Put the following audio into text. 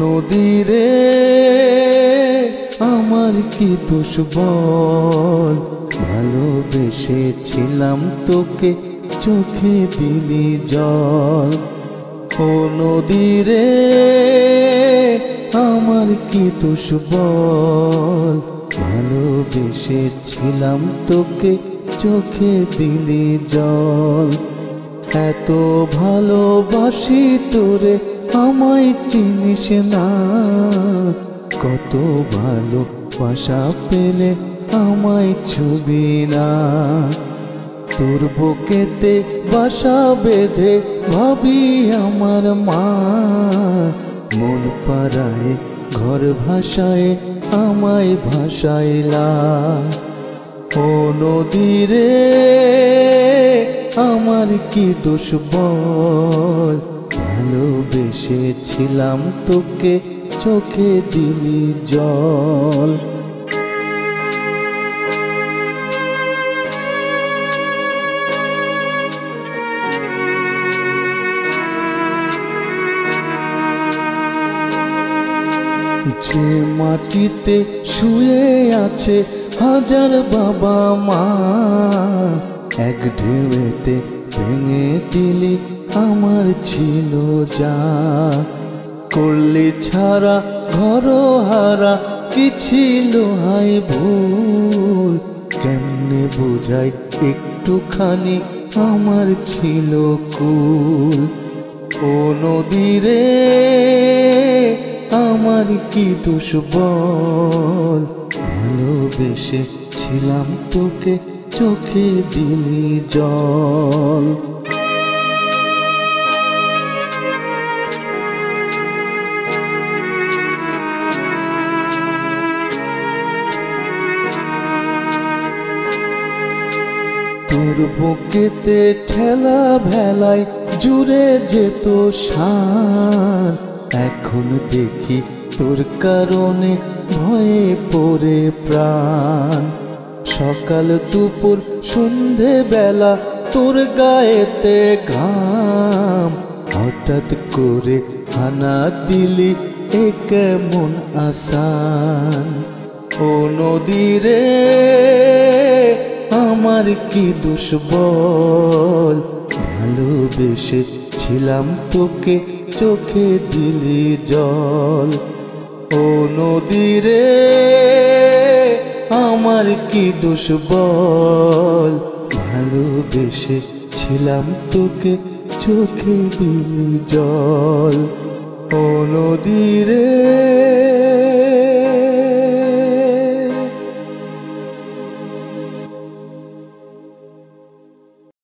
নদী রে আমার কি দোষ বল, ভালোবেসেছিলাম তোকে চোখে দিলি জল। ও নদী রে আমার কি দোষ বল, ভালোবেসেছিলাম তোকে চোখে দিলি জল। এত ভালোবাসি তোরে আমায় চিনিস না, কত ভালোবাসা পেলে আমায় ছুবি না। তোর বুকেতে বাসা বেঁধে ভাবি আমার মা, মন পাড়ায় ঘর ভাষায় আমায় ভাসাইলা। ও নদী রে আমার কি দোষ বল, ভালোবেসেছিলাম তোকে চোখে দিলি জল। যে মাটিতে শুয়ে আছে হাজার বাবা মা, এক ঢেউতে ভেঙে দিলি আমার ছিল যা। করলি ছাড়া ঘর হারা কি ছিল হাই ভুল, কেমনে বোঝাই একটুখানি আমার ছিল কুল। ও নদী রে আমার কি দোষ বল, ভালোবেসেছিলাম তোকে চোখে দিলি জল। তোর বুকেতে ঠেলা ভেলায় জুড়ে যেত শান, এখন দেখি তোর কারণে ভয়ে পড়ে প্রাণ। সকাল দুপুর সন্ধে বেলা তোর গায়েতে ঘাম, হঠাৎ করে হানা দিলি এ কেমন আসান। ও নদী রে আমার কি দোষ বল, ভালোবেসেছিলাম তোকে চোখে দিলি জল। ও নদী রে আমার কি দোষ বল, ভালোবেসেছিলাম তোকে চোখে দিলি জল। ও নদী রে।